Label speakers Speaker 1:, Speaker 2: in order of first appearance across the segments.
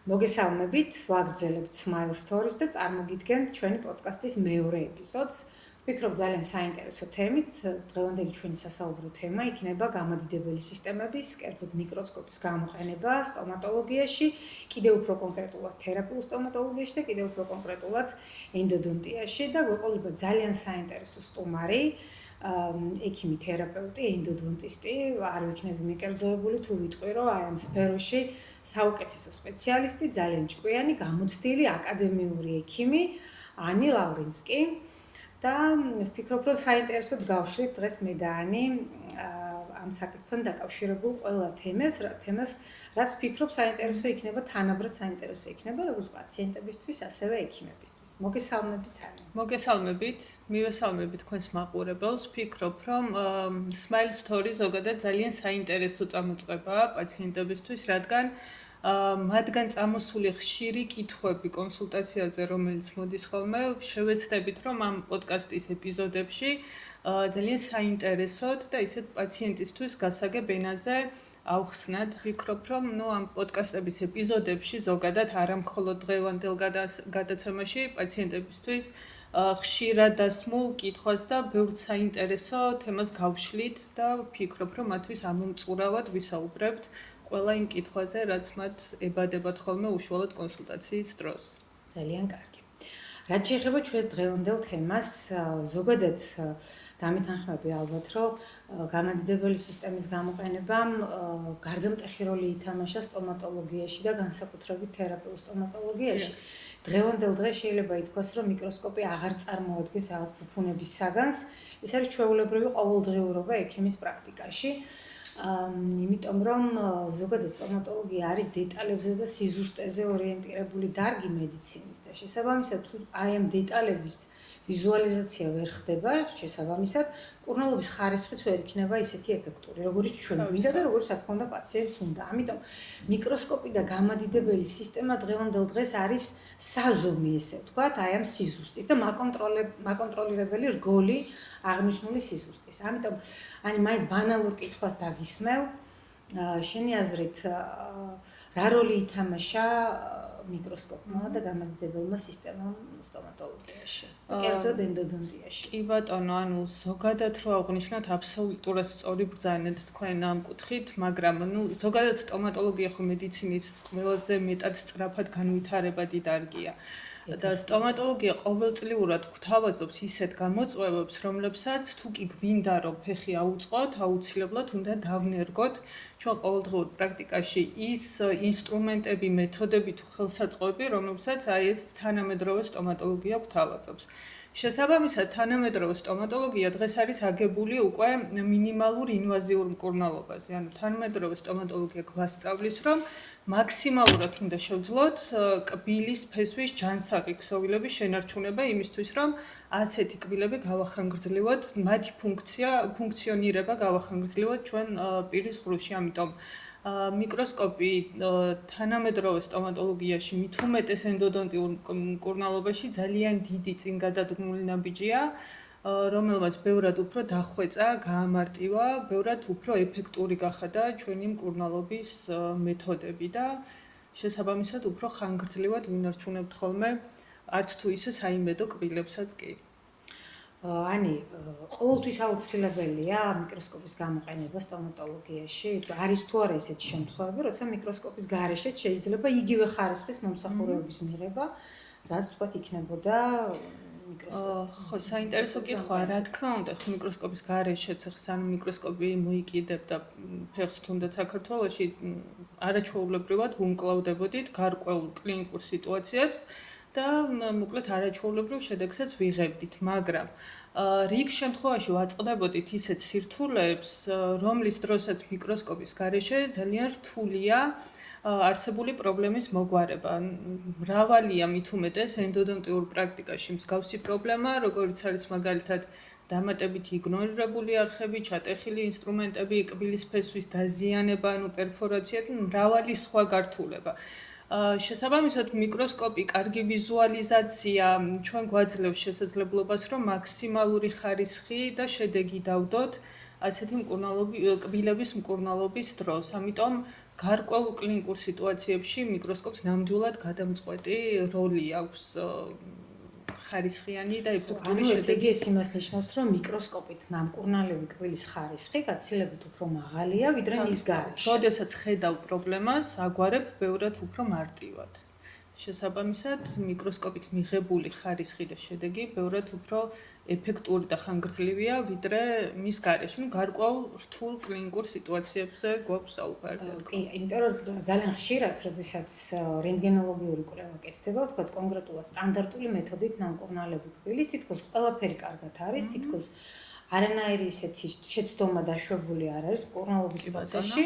Speaker 1: მოგესალმებით, ვაგრძელებთ Smile Stories და წარმოგიდგენთ ჩვენი პოდკასტის მეორე ეპიზოდს. ვფიქრობ ძალიან საინტერესო თემით. დღევანდელი ჩვენი სასაუბრო თემა იქნება გამადიდებელი სისტემების, კერძოდ მიკროსკოპის გამოყენება სტომატოლოგიაში, კიდევ უფრო კონკრეტულად თერაპიულ სტომატოლოგიაში და კიდევ უფრო კონკრეტულად ენდოდონტიაში და გვეყოლება ძალიან საინტერესო სტუმარი. ექიმი თერაპევტი, ენდოდონტისტი, არ ვიქნები მიკერძოებული თუ ვიტყვი, რომ აი ამ სფეროში საუკეთესო სპეციალისტი, ძალიან ჭკვიანი, გამოცდილი აკადემიური ექიმი ანი ლავრინსკი და ვფიქრობ, რომ საინტერესოდ გავშლით დღეს მე და ანი ამ საკითხთან დაკავშირებულ ყველა თემას, რაც ვფიქრობ საინტერესო იქნება, თანაბრად საინტერესო იქნება როგორც პაციენტებისთვის, ასევე ექიმებისთვის. მოგესალმებით ანი.
Speaker 2: მოგესალმებით, მივესალმებით თქვენს მაყურებელს. ვფიქრობ, რომ Smile Stories ზოგადად ძალიან საინტერესო წამოწყებაა პაციენტებისთვის, რადგან მათგან წამოსული ხშირი კითხვები კონსულტაციაზე, რომელიც მოდის ხოლმე, შევეცდებით, რომ ამ პოდკასტის ეპიზოდებში ძალიან საინტერესოდ და ისეთ პაციენტისთვის გასაგებ ენაზე ავხსნათ. ვფიქრობ, რომ ამ პოდკასტების ეპიზოდებში ზოგადად არა მხოლოდ დღევანდელ გადაცემაში პაციენტებისთვის ხშირად დასმულ კითხვას და ბევრ საინტერესო თემას გავშლით და ვფიქრობ, რომ მათთვის ამომწყურავად ვისაუბრებთ ყველა იმ კითხვაზე, რაც მათ ებადებათ ხოლმე უშუალოდ კონსულტაციის დროს.
Speaker 1: ძალიან კარგი. რაც შეეხება ჩვენს დღევანდელ თემას, ზოგადად დამეთანხმები ალბათ, რომ გამადიდებელი სისტემის გამოყენებამ გარდამტეხი როლი ითამაშა სტომატოლოგიაში და განსაკუთრებით თერაპიულ სტომატოლოგიაში. დღევანდელ დღეს შეიძლება ითქვას, რომ მიკროსკოპი აღარ წარმოადგენს რაღაც ფუფუნების საგანს, ეს არის ჩვეულებრივი ყოველდღიურობა ექიმის პრაქტიკაში. იმიტომ რომ ზოგადად სტომატოლოგია არის დეტალებზე და სიზუსტეზე ორიენტირებული დარგი მედიცინის და შესაბამისად თუ აი ამ დეტალების ვიზუალიზაცია ვერ ხდება, შესაბამისად მკურნალობის ხარისხიც ვერ იქნება ისეთი ეფექტური, როგორც ჩვენ გვინდა და როგორც რა თქმა უნდა პაციენტს უნდა. ამიტომ მიკროსკოპი და გამადიდებელი სისტემა დღევანდელ დღეს არის საზომი, ესე ვთქვათ, აი ამ სიზუსტის და მაკონტროლირებელი რგოლი აღნიშნული სიზუსტის. ამიტომ ani მაინც ბანალურ კითხვას დაგისმევ. შენი აზრით რა როლი ითამაშა მიკროსკოპმა და გამადიდებელმა სისტემამ სტომატოლოგიაში, კერძოდ ენდოდონტიაში?
Speaker 2: კი ბატონო, ზოგადად რო აღვნიშნოთ, აბსოლუტურად სწორი ბრძანეთ თქვენ ამ კუთხით, მაგრამ ზოგადად სტომატოლოგია ხო მედიცინის ყველაზე მეტად სწრაფად განვითარებადი დარგია. და სტომატოლოგია ყოველწლიურად გვთავაზობს ისეთ გამოწვევებს, რომლებსაც თუ კი გვინდა რომ ფეხი აუწყოთ, აუცილებლად უნდა დავნერგოთ ჩვენ ყოველდღიურ პრაქტიკაში ის ინსტრუმენტები, მეთოდები თუ ხელსაწყოები, რომლებსაც აი ეს თანამედროვე სტომატოლოგია გვთავაზობს. შესაბამისად, თანამედროვე სტომატოლოგია დღეს არის აგებული უკვე მინიმალურ ინვაზიურ მკურნალობაზე. ანუ თანამედროვე სტომატოლოგია გვასწავლის, რომ მაქსიმალურად უნდა შევძლოთ კბილის ფესვის ჯანსაღი ქსოვილების შენარჩუნება იმისთვის, რომ ასეთი კბილები გავახანგრძლივოთ, მათი ფუნქციონირება გავახანგრძლივოთ ჩვენ პირის ღრუში. ამიტომ მიკროსკოპი თანამედროვე სტომატოლოგიაში, მით უმეტეს ენდოდონტიურ მკურნალობაში ძალიან დიდი წინგადადგმული ნაბიჯია, რომელმაც ბევრად უფრო დახვეწა, გაამარტივა, ბევრად უფრო ეფექტური გახადა ჩვენი მკურნალობის მეთოდები და შესაბამისად უფრო ხანგრძლივად ვინარჩუნებთ ხოლმე არც თუ ისე საიმედო კბილებსაც კი.
Speaker 1: ani ყოველთვის აუცილებელია მიკროსკოპის გამოყენება სტომატოლოგიაში? არის თუ არა ესეთი შემთხვევები, როცა მიკროსკოპის გარეშეც შეიძლება იგივე ხარისხის მომსახურებების მიღება, რაც თქვათ იქნებოდა
Speaker 2: ხო, საინტერესო კითხვაა, რა თქმა უნდა, მიკროსკოპის გარეშეც ხან მიკროსკოპი მოიკიდებ და ფეხს თუნდაც საქართველოში არაჩვეულებრივად ვუმკლავდებოდით გარკვეულ კლინიკურ სიტუაციებს და მოკლედ არაჩვეულებრივ შედეგსაც ვიღებდით, მაგრამ რიგ შემთხვევაში ვაწყდებოდით ისეთ სირთულეებს, რომლის დროსაც მიკროსკოპის გარეშე ძალიან რთულია არსებული პრობლემის მოგვარება. მრავალია მით უმეტეს ენდოდონტიურ პრაქტიკაში მსგავსი პრობლემა, როგორც არის მაგალითად დამატებითი იგნორირებული არხები, ჩატეხილი ინსტრუმენტები, კბილის ფესვის დაზიანება, ანუ პერფორაცია და მრავალი სხვა გართულება. შესაბამისად, მიკროსკოპი, კარგი ვიზუალიზაცია ჩვენ გვაძლევს შესაძლებლობას, რომ მაქსიმალური ხარისხი და შედეგი დავდოთ ასეთი კბილების მკურნალობის დროს. ამიტომ გარკვეულ კლინიკურ სიტუაციებში მიკროსკოპს ნამდვილად გადამწყვეტი როლი აქვს ხარისხიანი და ეფექტური
Speaker 1: შედეგი. ეს იმას ნიშნავს, რომ მიკროსკოპით ნამკურნალები კბილის ხარისხი გაცილებით უფრო მაღალია, ვიდრე მის გარეშე.
Speaker 2: როდესაც ხედავ პრობლემას, აგვარებ ბევრად უფრო მარტივად. შესაბამისად, მიკროსკოპით მიღებული ხარისხი და შედეგი ბევრად უფრო ეფექტური და ხანგრძლივია, ვიდრე მის გარეშე. გარკვეულ რთულ კლინიკურ სიტუაციებზე გვაქვს საუბარი.
Speaker 1: კი, იმიტომ რომ ძალიან ხშირად, როდესაც რენტგენოლოგიური კვლევა კეთდება, ვთქვათ კონკრეტულად სტანდარტული მეთოდით ნამკურნალები კბილის, თითქოს ყველაფერი კარგად არის, თითქოს არანაირი ისეთი შეცდომა დაშვებული არ არის მკურნალობის პროცესში.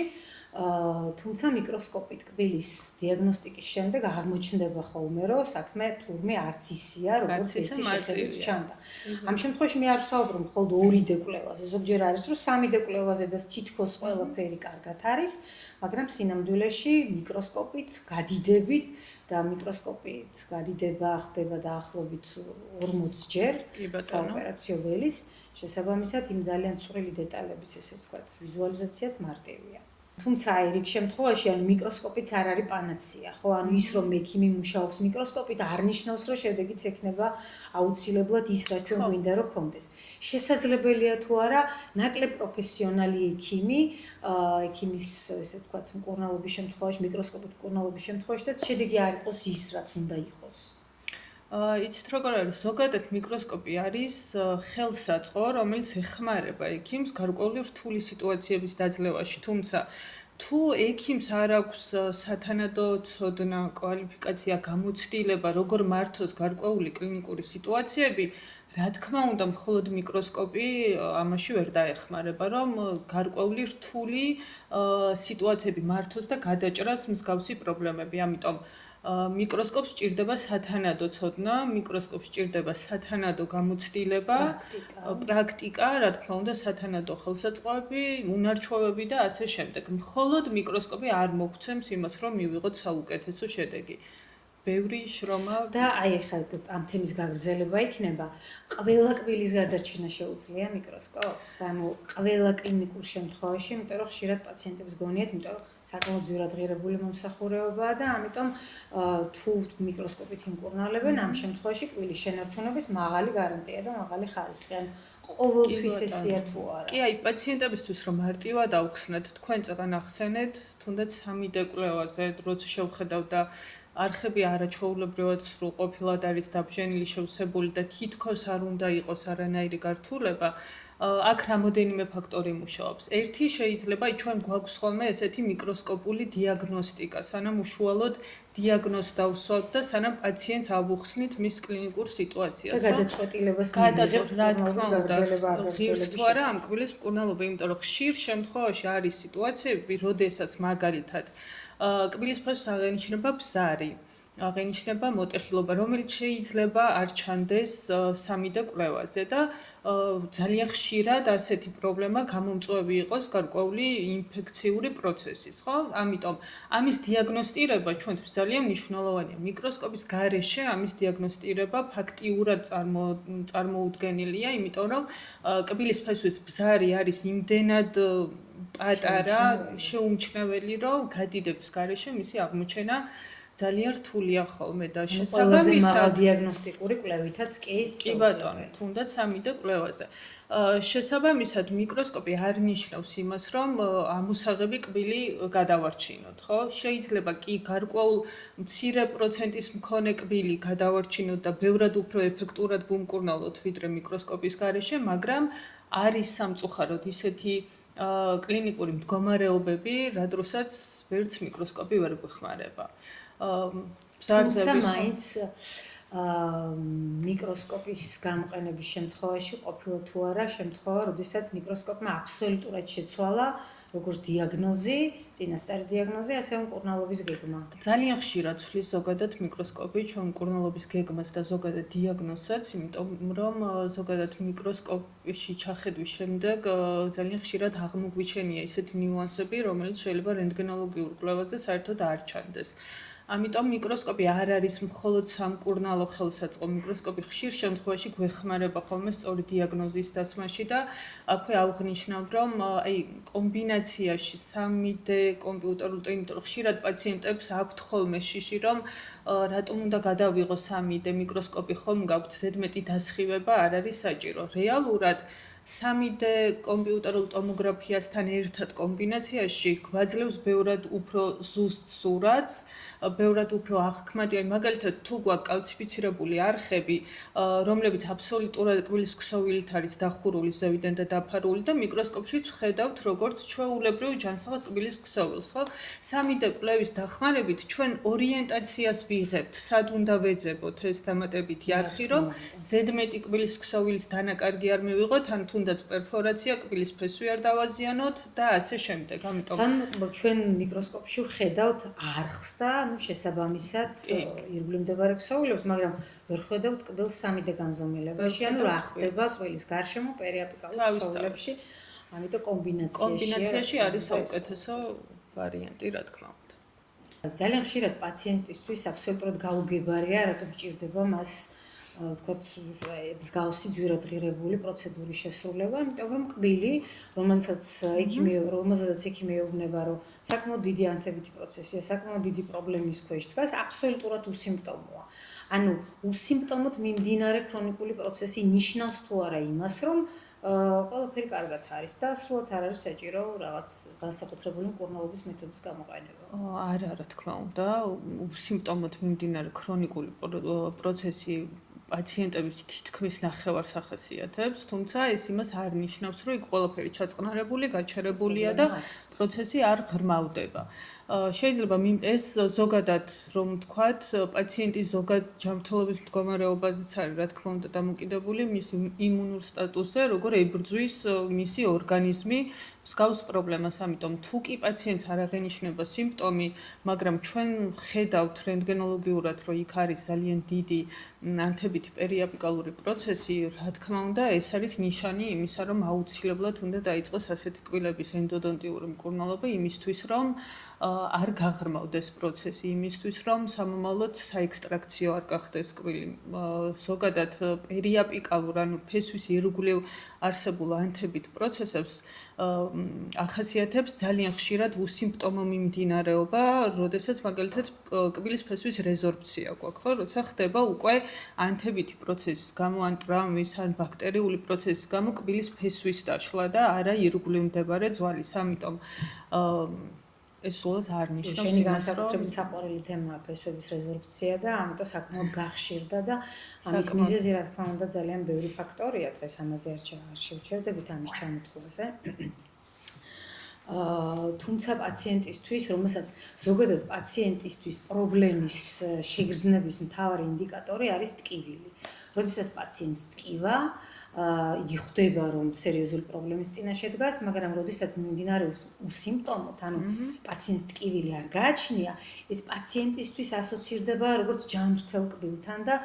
Speaker 1: თუმცა მიკროსკოპით კბილის დიაგნოსტიკის შემდეგ აღმოჩნდება ხოლმე, რომ საქმე თურმე არც ისია, როგორც ერთი შეხედვით ჩანდა. ამ შემთხვევაში მე არ ვსაუბრობ მხოლოდ 2 დეკვლევაზე, ზოგჯერ არის, რომ 3 დეკვლევაზე და თითქოს ყველაფერი კარგად არის, მაგრამ სინამდვილეში მიკროსკოპით გადიდებით და მიკროსკოპით გადიდება ხდება დაახლოებით 40 ჯერ საოპერაციო ველის, შესაბამისად იმ ძალიან წვრილი დეტალების, ესე ვთქვათ, ვიზუალიზაციაც მარტივია. თუმცა აი რიგ შემთხვევაში ან მიკროსკოპიც არ არის პანაცია, ხო? ანუ ის რომ ექიმი მუშაობს მიკროსკოპით არ ნიშნავს, რომ შედეგიც ექნება აუცილებლად ის, რაც ჩვენ გვინდა რომ კონდეს. შესაძლებელია თუ არა ნაკლებ პროფესიონალი ექიმი, ექიმის ესე ვთქვათ მკურნალობის შემთხვევაში, მიკროსკოპით მკურნალობის შემთხვევაშიც შედეგი არ იყოს ის, რაც უნდა იყოს.
Speaker 2: იცით როგორ არის, ზოგადად მიკროსკოპი არის ხელსაწყო, რომელიც ეხმარება ექიმს გარკვეული რთული სიტუაციების დაძლევაში, თუმცა თუ ექიმს არ აქვს სათანადო ცოდნა, კვალიფიკაცია, გამოცდილება, როგორ მართოს გარკვეული კლინიკური სიტუაციები, რა თქმა უნდა, მხოლოდ მიკროსკოპი ამაში ვერ დაეხმარება, რომ გარკვეული რთული სიტუაციები მართოს და გადაჭრას მსგავსი პრობლემები. ამიტომ მიკროსკოპს სჭირდება სათანადო ცოდნა, მიკროსკოპს სჭირდება სათანადო გამოცდილება, პრაქტიკა, რა თქმა უნდა, სათანადო ხელსაწყოები, უნარჩვევები და ასე შემდეგ. მხოლოდ მიკროსკოპი არ მოგცემს იმას, რომ მივიღოთ საუკეთესო შედეგი. ბევრი შრომა
Speaker 1: და აი ახლა ამ თემის გაგრძელება იქნება. ყველა კბილის გადარჩენა შეუძლია მიკროსკოპს, ანუ ყველა კლინიკურ შემთხვევაში, იმიტომ რომ ხშირად პაციენტებს გონიათ, იმიტომ რომ საკმაოდ ძვირადღირებული მომსახურებაა და ამიტომ თუ მიკროსკოპით იმკურნალებენ, ამ შემთხვევაში კბილის შენარჩუნების მაღალი გარანტია და მაღალი ხარისხი. ან ყოველთვის ესეა თუ არა.
Speaker 2: კი, აი პაციენტებისთვის რომ მარტივად ავხსნათ, თქვენ წეგან ახსენეთ, თუნდაც 3 დეკვლევაზე, როცა შევხედავ და არხები არაჩვეულებრივად სრულყოფილად არის დაბჟენილი, შევსებული და თითქოს არ უნდა იყოს არანაირი გართულება, აქ რამოდენიმე ფაქტორი მუშაობს. ერთი შეიძლება ჩვენ გვაქვს ხოლმე ესეთი მიკროსკოპული დიაგნოსტიკა, სანამ უშუალოდ დიაგნოზს დავსვათ და სანამ პაციენტს ავუხსნით მის კლინიკურ სიტუაციას.
Speaker 1: და გადაწყვეტილებას
Speaker 2: გადაწყვეტ რა თქმა უნდა, ღირს თუ არა ამ კბილის მკურნალობა, იმიტომ რომ ხშირ შემთხვევაში არის სიტუაციები, როდესაც მაგალითად კბილის ფასს აღენიშნება ბზარი, აღენიშნება მოტეხილობა, რომელიც შეიძლება არ ჩანდეს 3D კვლევაზე და ძალიან ხშირად ასეთი პრობლემა გამომწვევი იყოს გარკვეული ინფექციური პროცესის, ხო? ამიტომ ამის დიაგნოსტირება ჩვენთვის ძალიან მნიშვნელოვანია. მიკროსკოპის გარეშე ამის დიაგნოსტირება ფაქტიურად წარმოუდგენელია, იმიტომ რომ კბილის ფესვის ბზარი არის იმდენად პატარა, შეუმჩნეველი, რომ გადიდების გარეშე მისი აღმოჩენა ძალიან რთულია ხოლმე და
Speaker 1: შესაბამისად დიაგნოსტიკური კვლევითაც
Speaker 2: კი ბატონო, თუნდაც 3D კვლევაზე. შესაბამისად მიკროსკოპი არ ნიშნავს იმას, რომ ამოსაღები კბილი გადავარჩინოთ, ხო? შეიძლება კი გარკვეულ მცირე პროცენტის მქონე კბილი გადავარჩინოთ და ბევრად უფრო ეფექტურად ვუმკურნალოთ ვიდრე მიკროსკოპის გარეშე, მაგრამ არის სამწუხაროდ ისეთი კლინიკური მდგომარეობები, რა დროსაც ვერც მიკროსკოპი ვერ გვეხმარება.
Speaker 1: თუმცა მაინც მიკროსკოპის გამოყენების შემთხვევაში ყოფილა თუ არა შემთხვევა, როდესაც მიკროსკოპმა აბსოლუტურად შეცვალა როგორც დიაგნოზი, წინასწარი დიაგნოზი, ასევე მკურნალობის გეგმა.
Speaker 2: ძალიან ხშირად ცვლის ზოგადად მიკროსკოპი ჩვენ მკურნალობის გეგმას და ზოგადად დიაგნოზსაც, იმიტომ რომ ზოგადად მიკროსკოპში ჩახედვის შემდეგ ძალიან ხშირად აღმოგვიჩენია ისეთი ნიუანსები, რომელიც შეიძლება რენტგენოლოგიურ კვლევაზე საერთოდ არ ჩანდეს. ამიტომ მიკროსკოპი არ არის მხოლოდ სამკურნალო ხელსაწყო. მიკროსკოპი ხშირ შემთხვევაში გვეხმარება ხოლმე სწორი დიაგნოზის დასმაში და აქვე ავღნიშნავ, რომ აი კომბინაციაში 3D კომპიუტერულ, იმიტომ რომ ხშირად პაციენტებს აქვთ ხოლმე შიში, რომ რატომ უნდა გადავიღო 3D მიკროსკოპი, ხომ გაქვთ ზედმეტი დასხივება, არ არის საჭირო. რეალურად 3D კომპიუტერულ ტომოგრაფიასთან ერთად კომბინაციაში გვაძლევს ბევრად უფრო ზუსტ სურათს, ბევრად უფრო აღქმადი, მაგალითად თუ გვაქვს კალციფიცირებული არხები, რომლებიც აბსოლუტურად კბილის ქსოვილით არის დახურული ზევიდან და დაფარული და მიკროსკოპშიც ვხედავთ როგორც ჩვეულებრივ ჯანსაღად კბილის ქსოვილს, ხო? 3D კვლევის დახმარებით ჩვენ ორიენტაციას ვიღებთ, სად უნდა ვეძებოთ ეს დამატებითი არხი, რომ ზედმეტი კბილის ქსოვილის დანაკარგი არ მივიღოთ, ან თუნდაც პერფორაცია, კბილის ფესვი არ დავაზიანოთ და ასე შემდეგ. ამიტომ
Speaker 1: თან ჩვენ მიკროსკოპში ვხედავთ არხს და შესაბამისად ირგვლივ მდებარე ქსოვილებს, მაგრამ ვერ ხედავთ კბილს 3D განზომილებაში, ანუ რა ხდება კბილის გარშემო პერიაპიკალურ ქსოვილებში, ამიტომ
Speaker 2: კომბინაციაში არის საუკეთესო ვარიანტი, რა თქმა უნდა.
Speaker 1: ძალიან ხშირად პაციენტისთვის აბსოლუტურად გაუგებარია, რატომ სჭირდება მას ვთქვათ, მსგავსი ძვირადღირებული პროცედურის შესრულება, იმიტომ რომ კბილი, რომელსაც ექიმი ეუბნება, რომ საკმაოდ დიდი ანთებითი პროცესია, საკმაოდ დიდი პრობლემის ქვეშ დგას, აბსოლუტურად უსიმპტომოა. ანუ უსიმპტომოდ მიმდინარე ქრონიკული პროცესი ნიშნავს თუ არა იმას, რომ ყველაფერი კარგად არის და სრულად არ არის საჭირო რაღაც განსაკუთრებული მკურნალობის მეთოდის გამოყენება.
Speaker 2: არა, რა თქმა უნდა, უსიმპტომოდ მიმდინარე ქრონიკული პროცესი პაციენტების თითქმის ნახევარს ახასიათებს, თუმცა ეს იმას არ ნიშნავს, რომ იქ ყველაფერი ჩაწყნარებული, გაჩერებულია და პროცესი არ ღრმავდება. შეიძლება ეს ზოგადად რომ ვთქვათ, პაციენტის ზოგად ჯანმრთელობის მდგომარეობაზეც არის, რა თქმა უნდა, დამოკიდებული მის იმუნურ სტატუსზე, როგორ ებრძვის მისი ორგანიზმი მსგავს პრობლემას. ამიტომ თუ კი პაციენტს არ აღენიშნება სიმპტომი, მაგრამ ჩვენ ვხედავთ რენტგენოლოგიურად, რომ იქ არის ძალიან დიდი ანთებითი პერიაპიკალური პროცესი, რა თქმა უნდა, ეს არის ნიშანი იმისა, რომ აუცილებლად უნდა დაიწყოს ასეთი კბილების ენდოდონტიური მკურნალობა იმისთვის, რომ არ გაღრმავდეს პროცესი, იმისთვის, რომ სამომავლოდ საექსტრაქციო არ გახდეს კბილი. ზოგადად პერიაპიკალურ, ანუ ფესვის ირგვლივ არსებულ ანთებით პროცესებს ახასიათებს ძალიან ხშირად უსიმპტომო მიმდინარეობა, როდესაც მაგალითად კბილის ფესვის რეზორბცია გვაქვს, ხო, როცა ხდება უკვე ანთებითი პროცესის გამო, ან ტრამვის, ან ბაქტერიული პროცესის გამო კბილის ფესვის დაშლა და არა ირგვლივ მდებარე ძვალის. ამიტომ ეს სულაც არ ნიშნავს
Speaker 1: შენი განსაკუთრებით საყვარელი თემაა ფესვების რეზორბცია და ამიტომ საკმაოდ გახშირდა და ამის მიზეზი რა თქმა უნდა ძალიან ბევრი ფაქტორია, დღეს ამაზე არ შევჩერდებით ამის ჩამოთვლაზე. თუმცა პაციენტისთვის, რომელსაც ზოგადად პაციენტისთვის პრობლემის შეგრძნების მთავარი ინდიკატორი არის ტკივილი. როდესაც პაციენტს ტკივა, იგი ხვდება, რომ სერიოზული პრობლემის წინაშე დგას, მაგრამ როდესაც მიმდინარეობს უსიმპტომოდ, ანუ პაციენტს ტკივილი არ გააჩნია, ეს პაციენტისთვის ასოცირდება როგორც ჯანმრთელ კბილთან და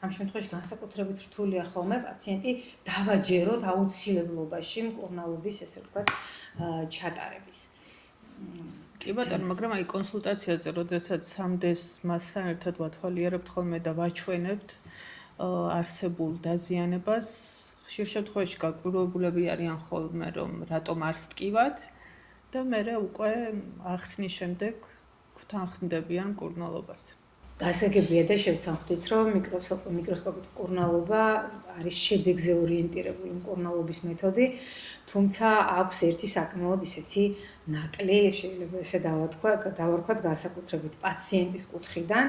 Speaker 1: ამ შემთხვევაში განსაკუთრებით რთულია ხოლმე პაციენტი დავაჯეროთ აუცილებლობაში მკურნალობის, ესე ვთქვათ, ჩატარების.
Speaker 2: კი ბატონო, მაგრამ აი კონსულტაციაზე, როდესაც 3D-ს მასთან ერთად ვათვალიერებთ ხოლმე და ვაჩვენებთ არსებულ დაზიანებას, ხშირ შემთხვევაში გაკვირვებულები არიან ხოლმე, რომ რატომ არ სტკივათ და მერე უკვე ახსნის შემდეგ გვთანხმდებიან მკურნალობას.
Speaker 1: გასაგებია და შევთანხმდით, რომ მიკროსკოპით მკურნალობა არის შედეგზე ორიენტირებული მკურნალობის მეთოდი, თუმცა აქვს ერთი საკმაოდ ისეთი ნაკლი, შეიძლება ესე დავარქვათ განსაკუთრებით პაციენტის კუთხიდან,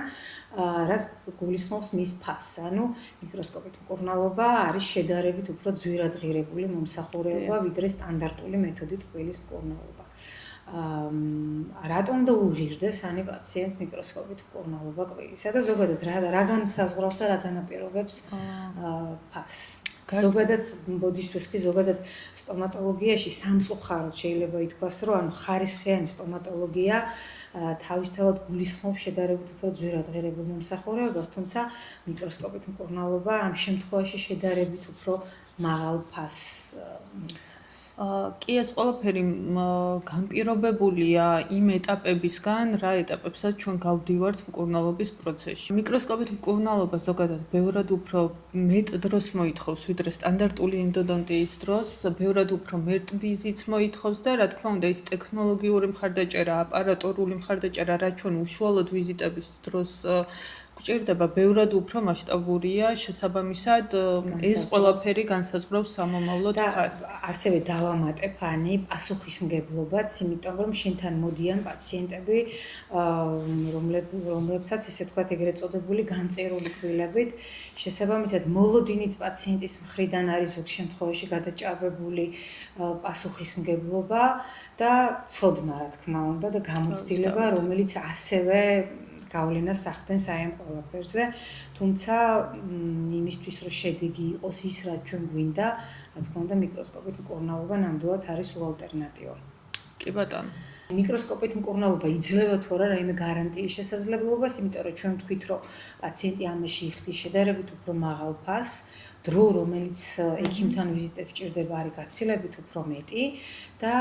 Speaker 1: რაც გულისხმობს მის ფასს. ანუ მიკროსკოპით მკურნალობა არის შედარებით უფრო ძვირადღირებული მომსახურება, ვიდრე სტანდარტული მეთოდით კბილის მკურნალობა. რატომ და უღირდეს ანი პაციენტს მიკროსკოპით მკურნალობა კბილისა და ზოგადად რა განსაზღვრავს და რა განაპირობებს ფასს. ზოგადად ბოდის ვიხდი, ზოგადად სტომატოლოგიაში სამწუხაროდ შეიძლება ითქვას, რომ ანუ ხარისხიანი სტომატოლოგია თავისთავად გულისხმობს შედარებით უფრო ძვირადღირებულ მომსახურებას, თუმცა მიკროსკოპით მკურნალობა ამ შემთხვევაში შედარებით უფრო მაღალ ფასს მოიცავს.
Speaker 2: კი ეს ყველაფერი განპირობებულია იმ ეტაპებისგან, რა ეტაპებსაც ჩვენ გავდივართ მკურნალობის პროცესში. მიკროსკოპით მკურნალობა ზოგადად ბევრად უფრო მეტ დროს მოითხოვს, ვიდრე სტანდარტული ენდოდონტიის დროს, ბევრად უფრო მეტ ვიზიტს მოითხოვს და რა თქმა უნდა ის ტექნოლოგიური მხარდაჭერა, აპარატურული მხარდაჭერა, რაც ჩვენ უშუალოდ ვიზიტების დროს გვჭირდება, ბევრად უფრო მასშტაბურია, შესაბამისად ეს ყველაფერი განსაზღვრავს სამომავლო ფასს.
Speaker 1: ასევე დავამატებ ანი პასუხისმგებლობაც, იმიტომ რომ შენთან მოდიან პაციენტები, რომლებსაც ესე ვთქვათ ეგრეთ წოდებული განწერული კბილებით, შესაბამისად მოლოდინიც პაციენტის მხრიდან არის ზოგ შემთხვევაში გადაჭარბებული პასუხისმგებლობა და ცოდნა, რა თქმა უნდა, და გამოცდილება, რომელიც ასევე გავლენას ახდენს აი ამ ყველაფერზე, თუმცა იმისთვის რომ შედეგი იყოს ის რაც ჩვენ გვინდა, რა თქმა უნდა მიკროსკოპით მკურნალობა ნამდვილად არის უალტერნატივო.
Speaker 2: კი ბატონო.
Speaker 1: მიკროსკოპით მკურნალობა იძლევა თუ არა რაიმე გარანტიის შესაძლებლობას, იმიტომ რომ ჩვენ ვთქვით, რომ პაციენტი ამაში იხდის შედარებით უფრო მაღალ ფასს, დრო რომელიც ექიმთან ვიზიტებს ჭირდება არის გაცილებით უფრო მეტი და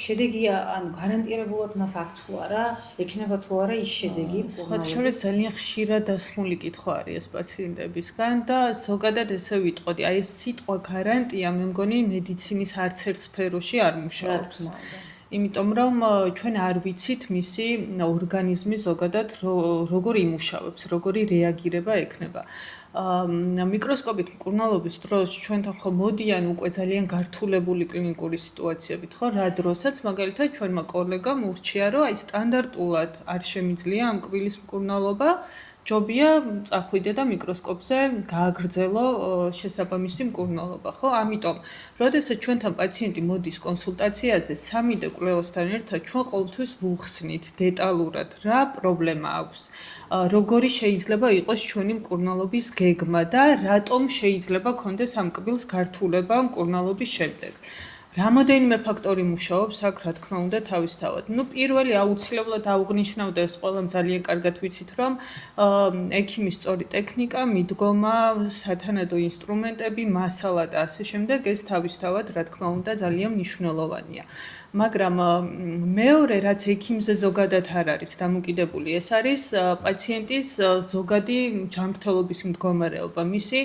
Speaker 1: შედეგი ანუ გარანტირებულად მას აქვს თუ არა, ექნება თუ არა ის შედეგი.
Speaker 2: სხვა შორის ძალიან ხშირად დასმული კითხვა არის ეს პაციენტებისგან და ზოგადად ესე ვიტყოდი, აი ეს სიტყვა გარანტია მე მგონი მედიცინის არც ერთ სფეროში არ მუშაობს. იმიტომ რომ ჩვენ არ ვიცით მისი ორგანიზმი ზოგადად როგორ იმუშავებს, როგორი რეაგირება ექნება. მიკროსკოპით მკურნალობის დროს ჩვენთან ხო მოდიან უკვე ძალიან გართულებული კლინიკური სიტუაციებით, ხო? რა დროსაც მაგალითად ჩვენმა კოლეგამ ურჩია, რომ აი სტანდარტულად არ შემიძლია ამ კბილის მკურნალობა, ჯობია წახვიდე და მიკროსკოპზე გააგრძელო შესაბამისი მკურნალობა, ხო? ამიტომ, როდესაც ჩვენთან პაციენტი მოდის კონსულტაციაზე 3D კვლევასთან ერთად, ჩვენ ყოველთვის ვუხსნით დეტალურად, რა პრობლემა აქვს, როგორი შეიძლება იყოს ჩვენი მკურნალობის გეგმა და რატომ შეიძლება ქონდეს ამ კბილს გართულება მკურნალობის შემდეგ. რამოდენიმე ფაქტორი მუშაობს აქ, რა თქმა უნდა, თავისთავად. პირველი აუცილებლად აღვნიშნავდა ეს ყველამ ძალიან კარგად ვიცით, რომ ექიმის სწორი ტექნიკა, მიდგომა, სათანადო ინსტრუმენტები, მასალა და ასე შემდეგ, ეს თავისთავად, რა თქმა უნდა, ძალიან მნიშვნელოვანია. მაგრამ მეორე რაც ექიმზე ზოგადად არ არის დამოკიდებული, ეს არის პაციენტის ზოგადი ჯანმრთელობის მდგომარეობა, მისი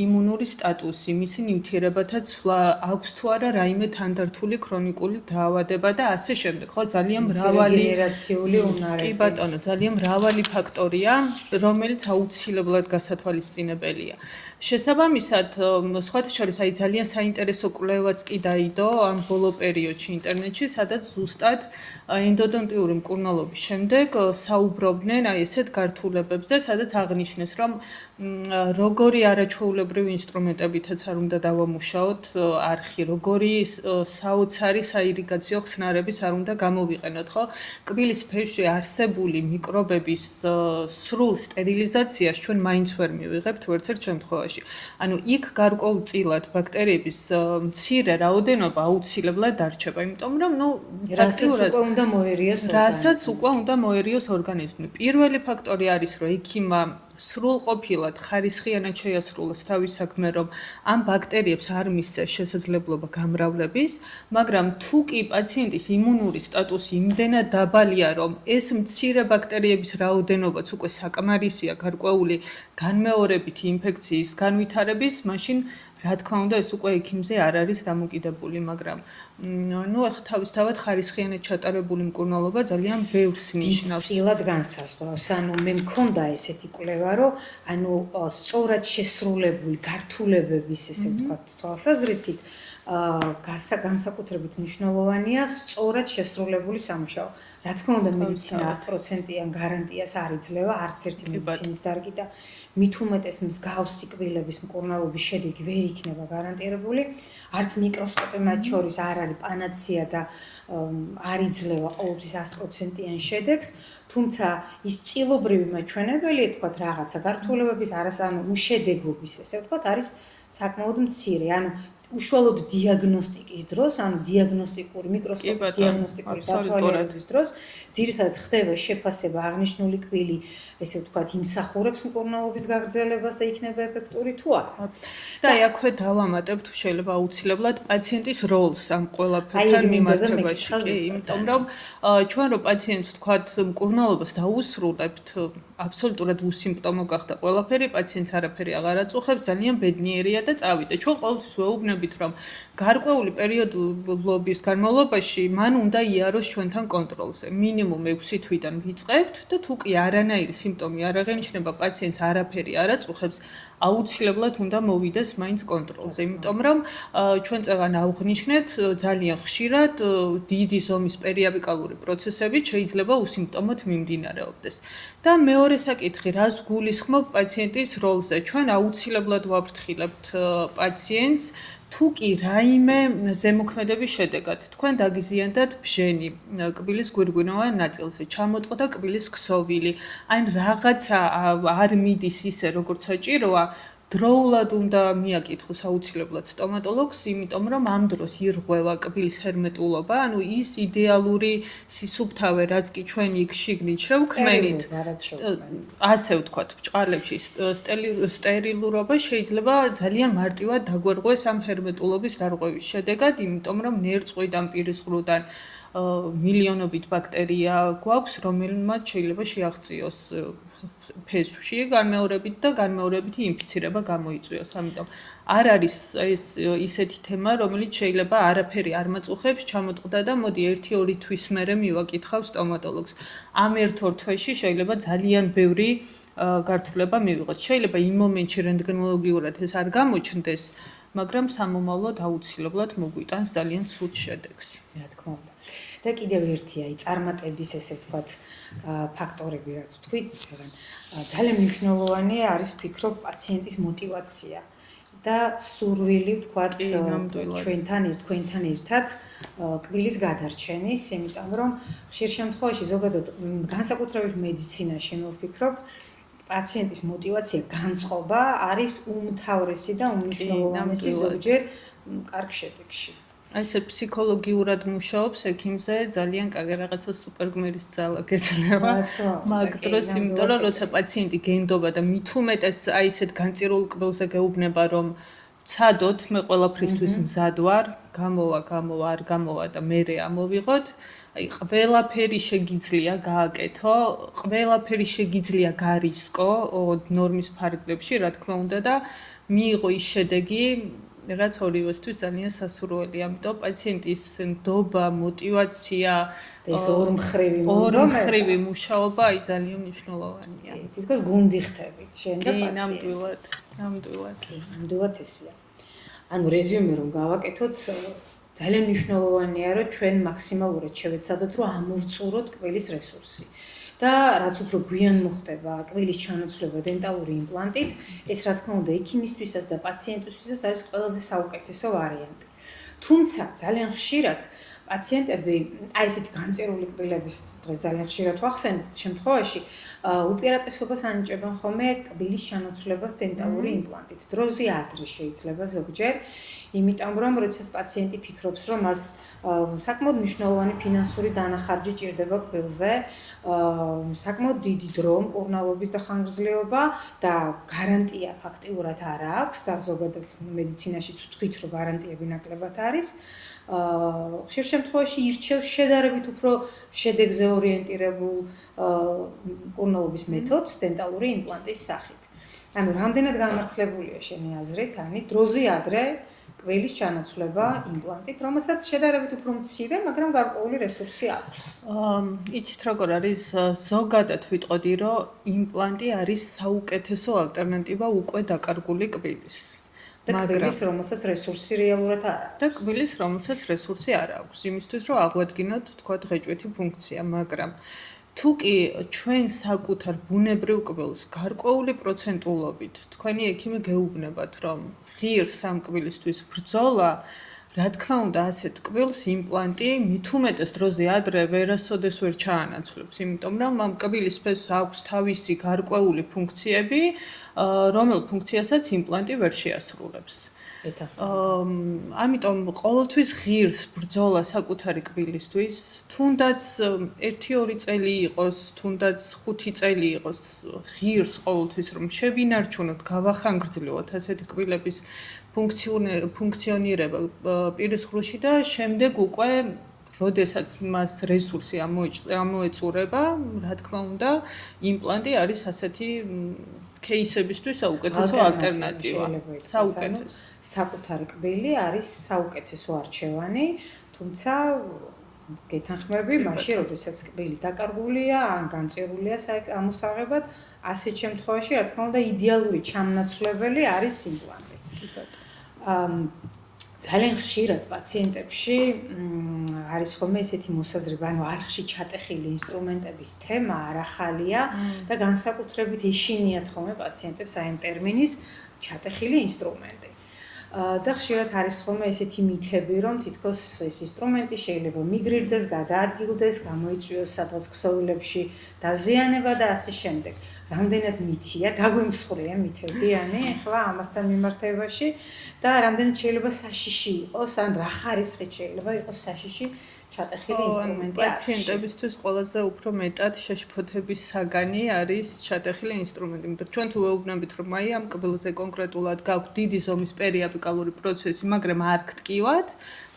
Speaker 2: იმუნური სტატუსი, მისი ნივთიერებათა ცვლა, აქვს თუ არა რაიმე თანდართული ქრონიკული დაავადება და ასე შემდეგ, ხო, ძალიან მრავალი
Speaker 1: რეგენერაციული უნარები.
Speaker 2: კი ბატონო, ძალიან მრავალი ფაქტორია, რომელიც აუცილებლად გასათვალისწინებელია. შესაბამისად, სხვათა შორის აი ძალიან საინტერესო კვლევაც კი დაიდო ამ ბოლო პერიოდში ინტერნეტში, სადაც ზუსტად ენდოდონტიური მკურნალობის შემდეგ საუბრობდნენ აი ესეთ გართულებებზე, სადაც აღნიშნეს, რომ როგორი არაჩვეულებრივი ინსტრუმენტებითაც არ უნდა დავამუშაოთ არხი, როგორი საოცარი საირიგაციო ხსნარებიც არ უნდა გამოვიყენოთ, ხო? კბილის ფეშში არსებული მიკრობების სრულ სტერილიზაციას ჩვენ მაინც ვერ მივიღებთ ვერცერთ შემთხვევაში. ანუ იქ გარკვეულწილად ბაქტერიების მცირე რაოდენობა აუცილებლად დარჩება, იმიტომ რომ
Speaker 1: პრაქტიკულად უკვე უნდა მოერიოს ორგანიზმი.
Speaker 2: რასაც უკვე უნდა მოერიოს ორგანიზმი. პირველი ფაქტორი არის, რომ ექიმმა სრულყოფილად ხარისხიანად შეასრულოს თავის საქმე, რომ ამ ბაქტერიებს არ მისცეს შესაძლებლობა გამრავლების, მაგრამ თუ კი პაციენტის იმუნური სტატუსი იმდენად დაბალია, რომ ეს მცირე ბაქტერიების რაოდენობაც უკვე საკმარისია გარკვეული განმეორებითი ინფექციის განვითარების, მაშინ რა თქმა უნდა ეს უკვე ექიმზე არ არის დამოკიდებული, მაგრამ ახლა თავისთავად ხარისხიანად ჩატარებული მკურნალობა ძალიან ბევრს ნიშნავს.
Speaker 1: დიდწილად განსაზღვრავს. ანუ მე მქონდა ესეთი კვლევა, რომ ანუ სწორად შესრულებული გართულებების, ესე ვთქვათ, თვალსაზრისით განსაკუთრებით მნიშვნელოვანია სწორად შესრულებული სამუშაო. რა თქმა უნდა, მედიცინა 100%-იან გარანტიას არ იძლევა, არც ერთი მედიცინის დარგი და მით უმეტეს მსგავსი კბილების მკურნალობის შედეგი ვერ იქნება გარანტირებული, არც მიკროსკოპი მათ შორის არ არის პანაცეა და არ იძლევა ყოველთვის 100%-იან შედეგს, თუმცა ის წილობრივი მაჩვენებელი, თქვათ, რაღაცა გართულებების, ანუ უშედეგობის, ესე ვთქვათ, არის საკმაოდ მცირე. ანუ უშუალოდ დიაგნოსტიკის დროს, ანუ დიაგნოსტიკური მიკროსკოპის დიაგნოსტიკური დათვალიერების დროს ძირითადად ხდება შეფასება აღნიშნული კბილი, ესე ვთქვათ, იმსახურებს მკურნალობის გაგრძელებას და იქნება ეფექტური თუ არა.
Speaker 2: და აი აქვე დავამატებ თუ შეიძლება აუცილებლად პაციენტის როლს ამ ყველაფერთან მიმართებაში, კი, იმიტომ რომ ჩვენ რო პაციენტს ვთქვათ მკურნალობას დაუსრულებთ, აბსოლუტურად უსიმპტომო გახდა ყველაფერი, პაციენტს არაფერი აღარ აწუხებს, ძალიან ბედნიერია და წავიდა. ჩვენ ყოველთვის ვეუბნებით, რომ გარკვეული პერიოდულობის განმავლობაში მან უნდა იაროს ჩვენთან კონტროლზე. მინიმუმ 6 თვიდან ვიწყებთ და თუ კი არანაირი სიმპტომი არ აღენიშნება, პაციენტს არაფერი არ აწუხებს, აუცილებლად უნდა მოვიდეს მაინც კონტროლზე, იმიტომ რომ ჩვენ წეგან ავღნიშნეთ ძალიან ხშირად დიდი ზომის პერიაპიკალური პროცესები შეიძლება უსიმპტომოდ მიმდინარეობდეს. და მეორე საკითხი, რას გულისხმობ პაციენტის როლზე? ჩვენ აუცილებლად ვაფრთხილებთ პაციენტს თუ კი რაიმე ზემოქმედების შედეგად თქვენ დაგიზიანდათ ბჟენი კბილის გვირგვინოვან ნაწილზე, ჩამოტყდა კბილის ქსოვილი, ან რაღაცა არ მიდის ისე როგორც საჭიროა, დროულად უნდა მიაკითხოს აუცილებლად სტომატოლოგს, იმიტომ რომ ამ დროს ირღვევა კბილის ჰერმეტულობა, ანუ ის იდეალური სისუფთავე, რაც კი ჩვენ იქ შიგნით შევქმნით, ასე ვთქვათ, ბჭყალებში სტერილურობა შეიძლება ძალიან მარტივად დაგვერღვეს ამ ჰერმეტულობის დარღვევის შედეგად, იმიტომ რომ ნერწყვიდან, პირისყრუდან მილიონობით ბაქტერია გვაქვს, რომელმაც შეიძლება შეაღწიოს ფესვში განმეორებით და განმეორებითი ინფიცირება გამოიწვიოს. ამიტომ არ არის ეს ისეთი თემა, რომელიც შეიძლება არაფერი არ მაწუხებს, ჩამოტყდა და მოდი 1-2 თვის მერე მივაკითხავ სტომატოლოგს. ამ 1-2 თვეში შეიძლება ძალიან ბევრი გართულება მივიღოთ. შეიძლება იმ მომენტში რენტგენოლოგიურად ეს არ გამოჩნდეს, მაგრამ სამომავლოდ აუცილებლად მოგვიტანს ძალიან ცუდ შედეგს.
Speaker 1: რა თქმა უნდა. და კიდევ ერთი აი წარმატების ესე ვთქვათ ფაქტორები, რაც ვთქვით, ძალიან მნიშვნელოვანი არის ფიქრობ პაციენტის мотиваცია და სურვილი ვთქვათ თქვენთან ერთად კბილის გადარჩენის, იმიტომ რომ ხშირ შემთხვევაში ზოგადად განსაკუთრებით მედიცინაში მე ვფიქრობ პაციენტის мотиваცია განწყობა არის უმთავრესი და უმნიშვნელოვანესი ზოგჯერ კარგ შედეგში.
Speaker 2: აი ესე ფსიქოლოგიურად მუშაობს ექიმზე ძალიან კარგი რაღაცა სუპერგმირის ძალა გეძლევა მაგ დროს, იმიტომ რომ როცა პაციენტი გენდობა და მით უმეტეს აი ესეთ განწირულ კბილზე გეუბნება რომ ვცადოთ, მე ყველაფრისთვის მზად ვარ, გამოვა, არ გამოვა და მერე ამოვიღოთ, აი ყველაფერი შეგიძლია გააკეთო, ყველაფერი შეგიძლია გარისკო ნორმის ფარგლებში, რა თქმა უნდა და მიიღო ის შედეგი რაც ორივესთვის ძალიან სასურველია, ამიტომ პაციენტის ნდობა, мотиваცია,
Speaker 1: ეს ორმხრივი
Speaker 2: მუშაობა აი ძალიან მნიშვნელოვანია.
Speaker 1: თითქოს გუნდი ხდებით შენ და
Speaker 2: პაციენტი.
Speaker 1: ნამდვილად ესია. ანუ რეზიუმე რომ გავაკეთოთ, ძალიან მნიშვნელოვანია, რომ ჩვენ მაქსიმალურად შევეცადოთ, რომ ამოვწუროთ კბილის რესურსი. და რაც უფრო გვიან მოხდება კბილის ჩანაცვლება დენტალური იმპლანტით, ეს რა თქმა უნდა ექიმისთვისაც და პაციენტისთვისაც არის ყველაზე საუკეთესო ვარიანტი. თუმცა ძალიან ხშირად პაციენტები, აი ესეთი განწერული კბილების დღეს ძალიან ხშირად ვახსენებთ შემთხვევაში, უპირატესობას ანიჭებენ ხოლმე კბილის ჩანაცვლებას დენტალური იმპლანტით. დროზე ადრე შეიძლება ზოგჯერ, იმიტომ რომ როდესაც პაციენტი ფიქრობს, რომ მას საკმაოდ მნიშვნელოვანი ფინანსური დანახარჯი ჭირდება კბილზე, საკმაოდ დიდი დრო მკურნალობის და ხანგრძლივობა და გარანტია ფაქტიურად არ აქვს და ზოგადად მედიცინაში თქვით, რომ გარანტიები ნაკლებად არის. ხშირ შემთხვევაში ირჩევს შედარებით უფრო შედეგზე ორიენტირებულ მკურნალობის მეთოდს დენტალური იმპლანტის სახით. ანუ რამდენად გამართლებულია შენი აზრით, ანი დროზე ადრე კბილის ჩანაცვლება იმპლანტით, რომელსაც შედარებით უფრო მცირე, მაგრამ გარკვეული რესურსი აქვს.
Speaker 2: იცით როგორ არის, ზოგადად ვიტყოდი, რომ იმპლანტი არის საუკეთესო ალტერნატივა უკვე დაკარგული კბილის.
Speaker 1: და კბილის, რომელსაც რესურსი რეალურად არ აქვს.
Speaker 2: და კბილის, რომელსაც რესურსი არ აქვს, იმისთვის, რომ აღვადგინოთ, თქვათ, ღეჭვითი ფუნქცია, მაგრამ თუ კი ჩვენ საკუთარ ბუნებრივ კბილს გარკვეული პროცენტულობით თქვენი ექიმი გეუბნებათ, რომ ღირს ამ კბილისთვის ბრძოლა, რა თქმა უნდა, ასეთ კბილს იმპლანტი მით უმეტეს დროზე ადრე ვერასოდეს ვერ ჩაანაცვლებს, იმიტომ რომ ამ კბილის ფესვს აქვს თავისი გარკვეული ფუნქციები, რომელ ფუნქციასაც იმპლანტი ვერ შეასრულებს. ამიტომ ყოველთვის ღირს ბრძოლა საკუთარი კბილისთვის, თუნდაც 1-2 წელი იყოს, თუნდაც 5 წელი იყოს, ღირს ყოველთვის რომ შევინარჩუნოთ, გავახანგრძლივოთ ასეთი კბილების ფუნქციონირება პირის ღრუში და შემდეგ უკვე როდესაც მას რესურსი ამოეწურება, რა თქმა უნდა, იმპლანტი არის ასეთი кейსებისთვის საუკეთესო ალტერნატივა.
Speaker 1: საუკეთესო. საკუთარი კბილი არის საუკეთესო არჩევანი, თუმცა გეთანხმები, მაშინ როდესაც კბილი დაკარგულია ან განწერულია ამოსაღებად, ასეთ შემთხვევაში, რა თქმა უნდა, იდეალური ჩამნაცვლებელი არის იმპლანტი. ძალიან ხშირად პაციენტებში არის ხოლმე ესეთი მოსაზრება, ანუ არხში ჩატეხილი ინსტრუმენტების თემა არ ახალია და განსაკუთრებით ეშინიათ ხოლმე პაციენტებს აი ამ ტერმინის ჩატეხილი ინსტრუმენტი. და ხშირად არის ხოლმე ესეთი მითები, რომ თითქოს ეს ინსტრუმენტი შეიძლება მიგრირდეს, გადაადგილდეს, გამოიწვიოს სადღაც ქსოვილებში დაზიანება და ასე შემდეგ. რამდენად მითია, დაგვიმსხვრია მითებიანი ახლა ამასთან მიმართებაში და რამდენად შეიძლება საშიში იყოს, ან რა ხარისხით შეიძლება იყოს საშიში ჩატეხილი ინსტრუმენტი.
Speaker 2: პაციენტებისთვის ყველაზე უფრო მეტად შეშფოთების საგანი არის ჩატეხილი ინსტრუმენტი. იმიტომ ჩვენ თუ ვეუბნებით, რომ აი ამ კბილზე კონკრეტულად გაქვთ დიდი ზომის პერიაპიკალური პროცესი, მაგრამ არ გტკივათ,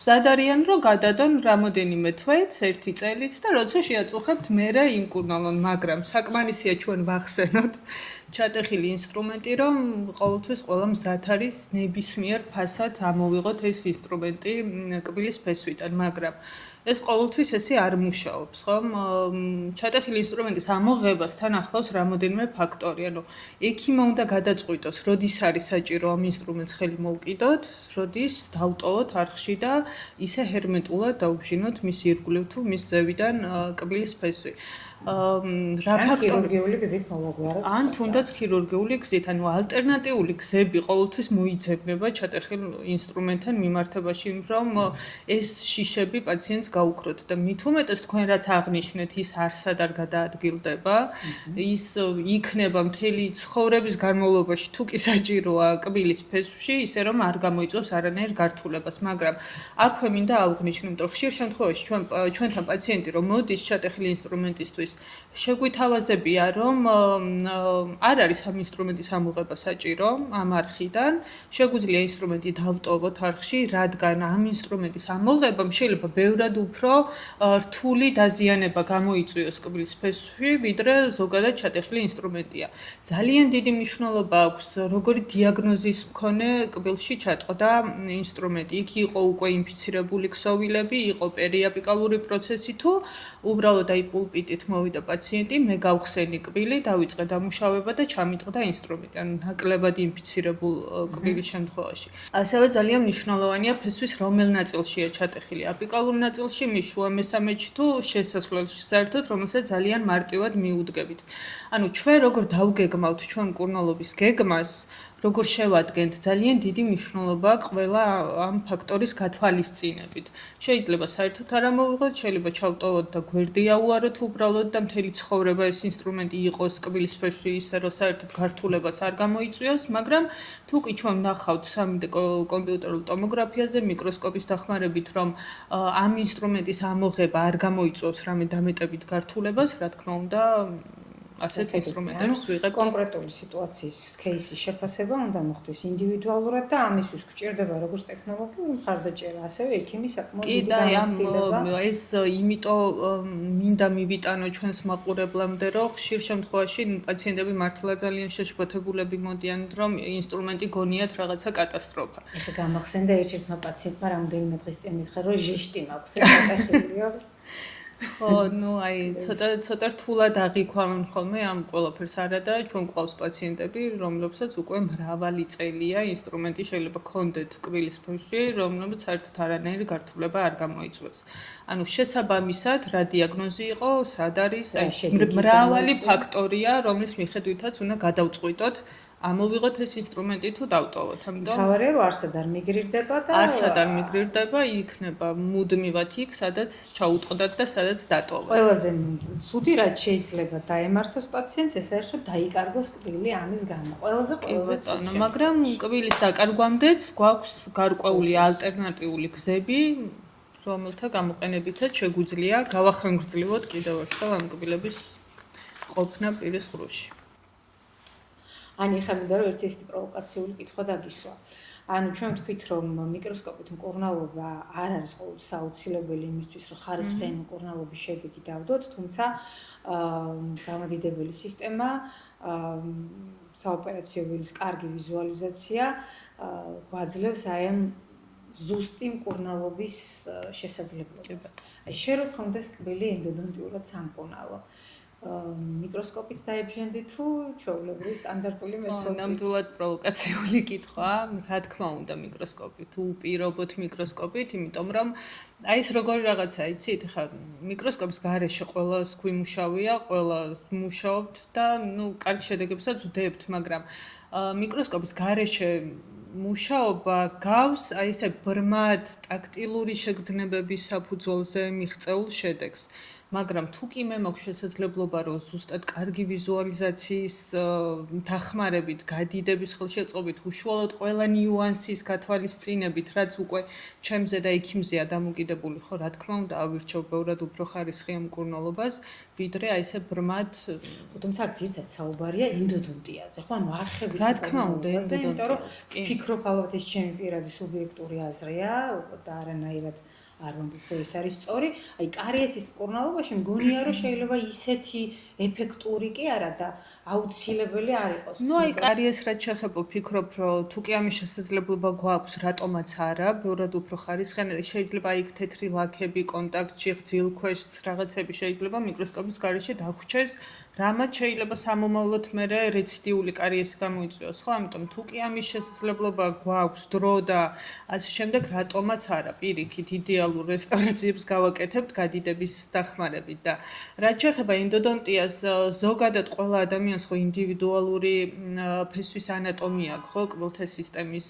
Speaker 2: მზად არიან რომ გადადონ რამოდენიმე თვეც, 1 წელიც და როცა შეაწუხებთ, მერე იმკურნალონ, მაგრამ საკმარისია ჩვენ ვახსენოთ ჩატეხილი ინსტრუმენტი, რომ ყოველთვის ყველა მზად არის ნებისმიერ ფასად ამოვიღოთ ეს ინსტრუმენტი კბილის ფესვიდან, მაგრამ ეს ყოველთვის ესე არ მუშაობს, ხომ? ჩატეხილი ინსტრუმენტის ამოღებასთან ახლავს რამოდენიმე ფაქტორი, ანუ ექიმმა უნდა გადაწყვიტოს, როდის არის საჭირო ამ ინსტრუმენტს ხელი მოვკიდოთ, როდის დავტოვოთ არხში და ისე ჰერმეტულად დავბჟინოთ მის ირგვლივ თუ მის ზევიდან კბილის ფესვი.
Speaker 1: რა ქირურგიული გზით მოვაგვაროთ?
Speaker 2: ან თუნდაც ქირურგიული გზით, ანუ ალტერნატიული გზები ყოველთვის მოიძებნება ჩატეხილ ინსტრუმენტთან მიმართებაში, რომ ეს შიშები პაციენტს გაუქროთ და მით უმეტეს თქვენ რაც აღნიშნეთ, ის არსად არ გადაადგილდება, ის იქნება მთელი ცხოვრების განმავლობაში თუ კი საჭიროა კბილის ფესვში, ისე რომ არ გამოიწვევს არანაირ გართულებას, მაგრამ აქვე მინდა აღვნიშნო, რომ ხშირ შემთხვევაში ჩვენთან პაციენტი რომ მოდის ჩატეხილი ინსტრუმენტისთვის შეგვითავაზებია, რომ არ არის ამ ინსტრუმენტის ამოღება საჭირო ამ არხიდან, შეგვიძლია ინსტრუმენტი დავტოვოთ არხში, რადგან ამ ინსტრუმენტის ამოღებამ შეიძლება ბევრად უფრო რთული დაზიანება გამოიწვიოს კბილის ფესვში, ვიდრე ზოგადად ჩატეხილი ინსტრუმენტია. ძალიან დიდი მნიშვნელობა აქვს, როგორი დიაგნოზის მქონე კბილში ჩატყდა ინსტრუმენტი. იქ იყო უკვე ინფიცირებული ქსოვილები, იყო პერიაპიკალური პროცესი თუ უბრალოდ აი პულპიტით მოვიდა პაციენტი, მე გავხსენი კბილი, დავიწყე დამუშავება და ჩამიტყდა ინსტრუმენტი, ანუ ნაკლებად ინფიცირებულ კბილის შემთხვევაში. ასევე ძალიან მნიშვნელოვანია ფესვის რომელ ნაწილშია ჩატეხილი. აპიკალურ ნაწილში, მის შუა მესამედში თუ შესასვლელში საერთოდ, რომელსაც ძალიან მარტივად მიუდგებით. ანუ ჩვენ როგორ დავგეგმავთ ჩვენ მკურნალობის გეგმას, როგორ შევადგენთ, ძალიან დიდი მნიშვნელობა აქვს ყველა ამ ფაქტორის გათვალისწინებით. შეიძლება საერთოდ არ ამოვიღოთ, შეიძლება ჩავტოვოთ და გვერდი აუაროთ უბრალოდ და მთელი ცხოვრება ეს ინსტრუმენტი იყოს კბილის ფესვში ისე, რომ საერთოდ გართულებაც არ გამოიწვიოს, მაგრამ თუ კი ჩვენ ვნახავთ 3D კომპიუტერულ ტომოგრაფიაზე, მიკროსკოპის დახმარებით, რომ ამ ინსტრუმენტის ამოღება არ გამოიწვევს რამე დამეტებით გართულებას, რა თქმა უნდა, ასეთ ინსტრუმენტებს ვიღებ.
Speaker 1: კონკრეტული სიტუაციის кейსის შეფასება უნდა მოხდეს ინდივიდუალურად და ამისთვის გვჭირდება როგორც ტექნოლოგიური მხარდაჭერა, ასევე ექიმის საკმაოდ დიდი გამოცდილება.
Speaker 2: ეს იმიტომ მინდა მივიტანო ჩვენს მაყურებლამდე, რომ ხშირ შემთხვევაში პაციენტები მართლა ძალიან შეშფოთებულები მოდიან, რომ ინსტრუმენტი გონიათ რაღაცა კატასტროფა.
Speaker 1: ეხლა გამახსენდა ერთ-ერთმა პაციენტმა რამდენიმე დღის წინ მითხრა, რომ ჟიშტი მაქვს ჩატეხილია.
Speaker 2: აი ცოტა რთულად აღიქვამენ ხოლმე ამ ყველაფერს არა და ჩვენ გვყავს პაციენტები, რომლებსაც უკვე მრავალი წელია ინსტრუმენტი შეიძლება გქონდეთ კბილის ფესვში, რომლებიც საერთოდ არანაირი გართულება არ გამოიწვევს. ანუ შესაბამისად, რა დიაგნოზი იყო, სად არის, მრავალი ფაქტორია, რომლის მიხედვითაც უნდა გადავწყვიტოთ ამოვიღოთ ეს ინსტრუმენტი თუ დავტოვოთ, ამიტომ
Speaker 1: თავარია რომ არსად არ მიგრირდება და
Speaker 2: არსად არ მიგრირდება, იქნება მუდმივად იქ, სადაც ჩაუტყდათ და სადაც დატოვოს.
Speaker 1: ყველაზე ცუდი რაც შეიძლება დაემართოს პაციენტს, ეს არის რომ დაიკარგოს კბილი ამის გამო. ყველაზე
Speaker 2: ცუდი, მაგრამ კბილის დაკარგვამდეც გვაქვს გარკვეული ალტერნატიული გზები, რომელთა გამოყენებითაც შეგვიძლია გავახანგრძლივოთ კიდევ ერთხელ ამ კბილების ყოფნა პირის ღრუში.
Speaker 1: ან ეხლა მინდა რომ ერთი ისეთი პროვოკაციული კითხვა დაგისვა. ანუ ჩვენ ვთქვით რომ მიკროსკოპით მკურნალობა არ არის ყოველთვის აუცილებელი იმისთვის რომ ხარისხიანი მკურნალობის შედეგი დავდოთ, თუმცა გამადიდებელი სისტემა, საოპერაციო ველის კარგი ვიზუალიზაცია გვაძლევს აი ამ ზუსტი მკურნალობის შესაძლებლობას. აი შენ რო გქონდეს კბილი ენდოდონტიურად სამკურნალო მიკროსკოპით დაებჟენდით თუ ჩვეულებრივი სტანდარტული მეთოდით?
Speaker 2: ნამდვილად პროვოკაციული კითხვა, რა თქმა უნდა მიკროსკოპით, თუ პირობოთ მიკროსკოპით, იმიტომ რომ აი ეს როგორი რაღაცა, იცით, ხა მიკროსკოპის გარეშე ყველას გვიმუშავია, ყველას მუშაობთ და კარგი შედეგებსაც ვდებთ, მაგრამ მიკროსკოპის გარეშე მუშაობა გავს აი ესე ბრმად ტაქტილური შეგრძნებების საფუძველზე მიღწეულ შედეგს. მაგრამ თუ კი მე მაქვს შესაძლებლობა რომ ზუსტად კარგი ვიზუალიზაციის დახმარებით, გადიდების ხელშეწყობით, უშუალოდ ყველა ნიუანსის გათვალისწინებით, რაც უკვე ჩემზე და იქიმზეა დამოკიდებული, ხო, რა თქმა უნდა, ავირჩევ ბევრად უფრო ხარისხიან მკურნალობას, ვიდრე აი ესე ბრმად,
Speaker 1: თუმცა აქ ძირითადად საუბარია ენდოდონტიაზე, ხო, ანუ არხების
Speaker 2: რა თქმა უნდა,
Speaker 1: იმიტომ რომ ვფიქრობ ალბათ ეს ჩემი პირადი სუბიექტური აზრია და არანაირად არ მომგიფო ეს არის სწორი. აი კარიესის მკურნალობაში მგონია რომ შეიძლება ისეთი ეფექტური კი არა და აუცილებელი არ იყოს.
Speaker 2: აი კარიეს რაც შეხება ვფიქრობ რომ თუ კი ამის შესაძლებლობა გვაქვს, რატომაც არა, ბევრად უფრო ხარისხიანი შეიძლება იქ თეთრი ლაქები, კონტაქტში ღძილქვეშ რაღაცები შეიძლება მიკროსკოპის გარეშე დაგვრჩეს, რამაც შეიძლება სამომავლოდ მერე რეციდიული კარიესი გამოიწვიოს, ხო? ამიტომ თუ კი ამის შესაძლებლობა გვაქვს, დრო და ასე შემდეგ, რატომაც არა, პირიქით იდეალურ რესტავრაციებს გავაკეთებთ გადიდების დახმარებით და რაც შეეხება ენდოდონტიას, ზოგადად ყველა ადამიანს ხო ინდივიდუალური ფესვის ანატომია აქვს, ხო, კბილთა სისტემის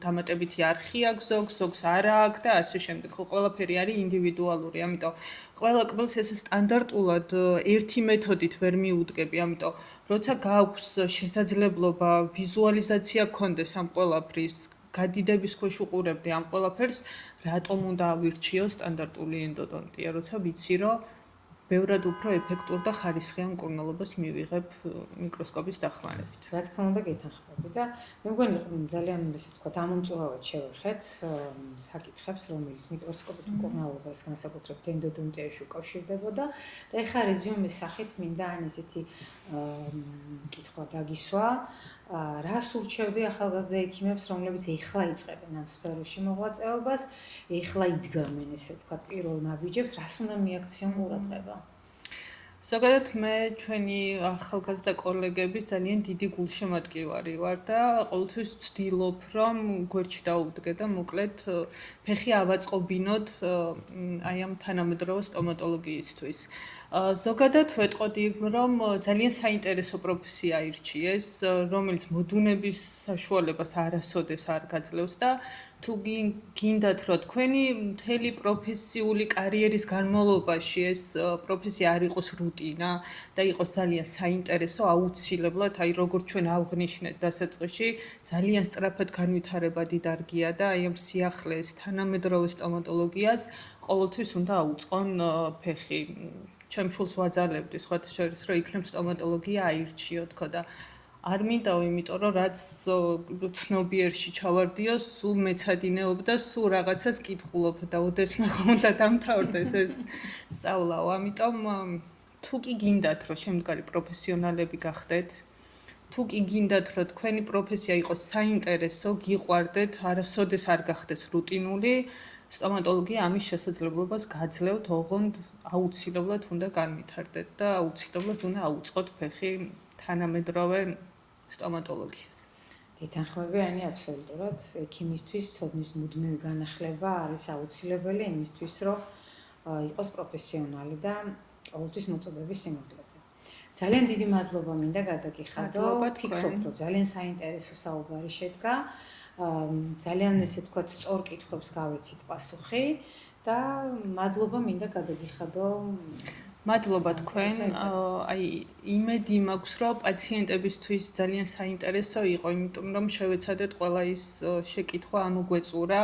Speaker 2: დამატებითი არხი აქვს, ზოგს არა აქვს და ასე შემდეგ. ხო, ყველაფერი არის ინდივიდუალური, ამიტომ ყველა კბილს ესე სტანდარტულად ერთი მეთოდით ვერ მიუდგები, ამიტომ როცა გაქვს შესაძლებლობა ვიზუალიზაცია გქონდეს ამ ყველაფრის, გადიდების ქვეშ უყურებდი ამ ყველაფერს, რატომ უნდა ავირჩიო სტანდარტული ენდოდონტია, როცა ვიცი რომ ბევრად უფრო ეფექტურ და ხარისხიან მკურნალობას მივიღებ მიკროსკოპის დახმარებით.
Speaker 1: რა თქმა უნდა გეთანხმები და მე მგონი ძალიან ისე ვთქვათ, ამომწურავად შევეხეთ საკითხებს, რომელიც მიკროსკოპით მკურნალობას განსაკუთრებით ენდოდონტიაში უკავშირდებოდა და ეხლა რეზიუმის სახით მინდა ან ისეთი კითხვა დაგისვა, რას ურჩევდი ახალგაზრდა ექიმებს, რომლებიც ეხლა იწყებენ ამ სფეროში მოღვაწეობას, ეხლა იდგამენ ესე ვთქვათ პირველ ნაბიჯებს, რას უნდა მიაქციონ ყურადღება?
Speaker 2: ზოგადად მე ჩვენი ახალგაზრდა კოლეგების ძალიან დიდი გულშემატკივარი ვარ და ყოველთვის ვცდილობ რომ გვერდში დაუდგე და მოკლედ ფეხი ავაწყობინოთ აი ამ თანამედროვე სტომატოლოგიისთვის. ზოგადად ვეტყოდი რომ ძალიან საინტერესო პროფესია ირჩიეს, რომელიც მოდუნების საშუალებას არასოდეს არ გაძლევს და თუ გინდათ რომ თქვენი მთელი პროფესიული კარიერის განმავლობაში ეს პროფესია არ იყოს რუტინა და იყოს ძალიან საინტერესო, აუცილებლად, აი როგორც ჩვენ ავღნიშნეთ დასაწყისში, ძალიან სწრაფად განვითარებადი დარგია და აი ამ სიახლეს თანამედროვე სტომატოლოგიას ყოველთვის უნდა აუწყონ ფეხი. ჩემ შულს ვაძალებდი სხვათა შორის რომ იქნებ სტომატოლოგია აირჩიო თქო და არ მინდაო, იმიტომ რომ რაც ცნობიერში ჩავარდიო, სულ მეცადინეობდა, სულ რაღაცას კითხულობ და ოდესმე უნდა დამთავრდეს ეს სწავლაო. ამიტომ თუ კი გინდათ რომ შემდგარი პროფესიონალები გახდეთ, თუ კი გინდათ რომ თქვენი პროფესია იყოს საინტერესო, გიყვარდეთ, არასოდეს არ გახდეს რუტინული, სტომატოლოგია ამის შესაძლებლობას გაძლევთ, ოღონდ აუცილებლად უნდა განვითარდეთ და აუცილებლად უნდა აუწყოთ ფეხი თანამედროვე სტომატოლოგიას.
Speaker 1: დეთანხმები ani აბსოლუტურად ექიმისთვის ცოდნის მუდმივი განახლება არის აუცილებელი იმისთვის, რომ იყოს პროფესიონალი და ყოველთვის მოწოდების სიმაღლეზე. ძალიან დიდი მადლობა მინდა გადაგიხადო.
Speaker 2: მადლობა
Speaker 1: ფიქრობ,
Speaker 2: თქვენ.
Speaker 1: რომ ძალიან საინტერესო საუბარი შედგა. ძალიან ესე ვთქვათ, სწორ კითხვებს გავიცით პასუხი და მადლობა მინდა გადაგიხადო.
Speaker 2: მადლობა თქვენ. აი იმედი მაქვს, რომ პაციენტებისთვის ძალიან საინტერესო იყო, იმიტომ რომ შევეცადეთ ყველა ის შეკითხვა ამოგვეწურა.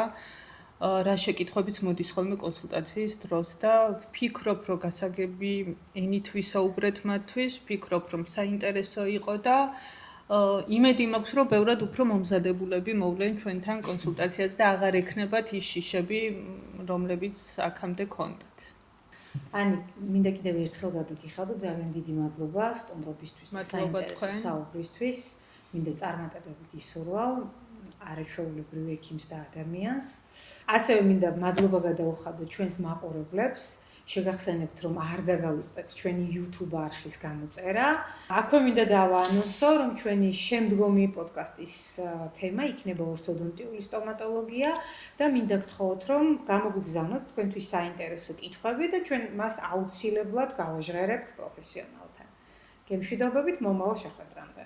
Speaker 2: რა შეკითხვებიც მოდის ხოლმე კონსულტაციის დროს და ვფიქრობ, რომ გასაგები ენით ვისაუბრეთ მათთვის, ვფიქრობ, რომ საინტერესო იყო და იმედი მაქვს, რომ ბევრად უფრო მომზადებულები მოვლენ ჩვენთან კონსულტაციაზე და აღარ ექნებათ ის შიშები, რომლებიც აქამდე ქონდათ.
Speaker 1: Ani, მინდა კიდევ ერთხელ გადაგიხადო, ძალიან დიდი მადლობა სტუმრობისთვის და
Speaker 2: მადლობა
Speaker 1: საინტერესო
Speaker 2: თქვენ.
Speaker 1: საუბრისთვის. მინდა წარმატებები გისურვალ არაჩვეულებრივ ექიმს და ადამიანს. ასევე მინდა მადლობა გადაუხადო ჩვენს მაყურებლებს. შეგახსენებთ, რომ არ დაგავიწყეთ ჩვენი YouTube არხის გამოწერა. აქვე მინდა დავაანონსო, რომ ჩვენი შემდგომი პოდკასტის თემა იქნება ორთოდონტიული სტომატოლოგია და მინდა გთხოვოთ, რომ გამოგვიგზავნოთ თქვენთვის საინტერესო კითხვები და ჩვენ მას აუცილებლად გავაჟღერებთ პროფესიონალთან. გემშვიდობებით მომავალ შეხვედრამდე.